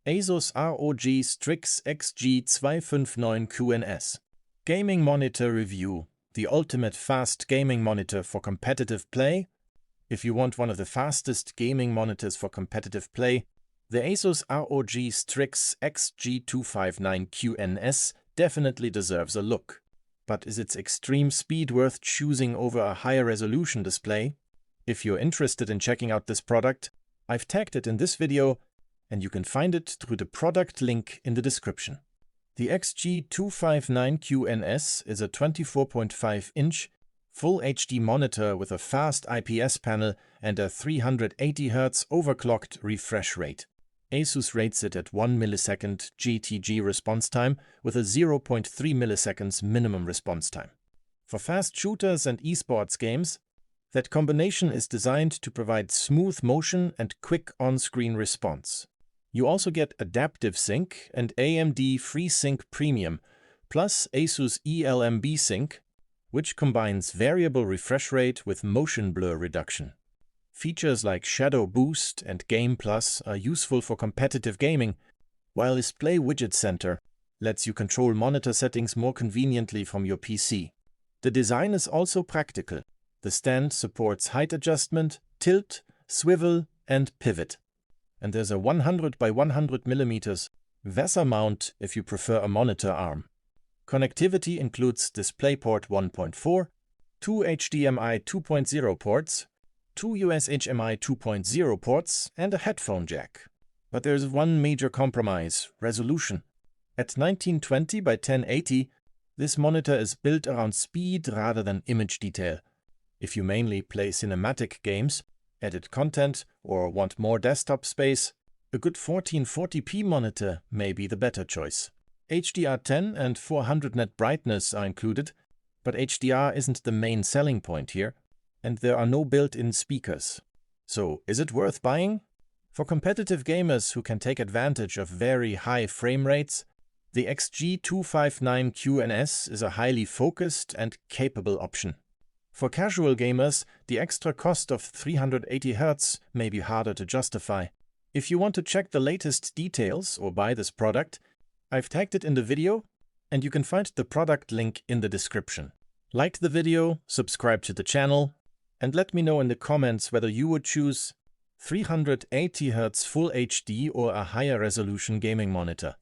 Asus ROG Strix XG259QNS. Gaming Monitor Review. The ultimate fast gaming monitor for competitive play. If you want one of the fastest gaming monitors for competitive play, the Asus ROG Strix XG259QNS definitely deserves a look. But is its extreme speed worth choosing over a higher resolution display? If you're interested in checking out this product, I've tagged it in this video, and you can find it through the product link in the description. The XG259QNS is a 24.5-inch Full HD monitor with a fast IPS panel and a 380Hz overclocked refresh rate. Asus rates it at 1 millisecond GTG response time with a 0.3 milliseconds minimum response time. For fast shooters and esports games, that combination is designed to provide smooth motion and quick on-screen response. You also get Adaptive Sync and AMD FreeSync Premium, plus Asus eLMB Sync, which combines variable refresh rate with motion blur reduction. Features like Shadow Boost and Game Plus are useful for competitive gaming, while Display Widget Center lets you control monitor settings more conveniently from your PC. The design is also practical. The stand supports height adjustment, tilt, swivel, and pivot. And there's a 100 by 100 mm VESA mount if you prefer a monitor arm. Connectivity includes DisplayPort 1.4, 2 HDMI 2.0 ports, 2 USHMI 2.0 ports, and a headphone jack. But there's one major compromise: resolution. At 1920 by 1080, this monitor is built around speed rather than image detail. If you mainly play cinematic games, edit content, or want more desktop space, a good 1440p monitor may be the better choice. HDR10 and 400 nit brightness are included, but HDR isn't the main selling point here, and there are no built-in speakers. So, is it worth buying? For competitive gamers who can take advantage of very high frame rates, the XG259QNS is a highly focused and capable option. For casual gamers, the extra cost of 380Hz may be harder to justify. If you want to check the latest details or buy this product, I've tagged it in the video, and you can find the product link in the description. Like the video, subscribe to the channel, and let me know in the comments whether you would choose 380Hz Full HD or a higher resolution gaming monitor.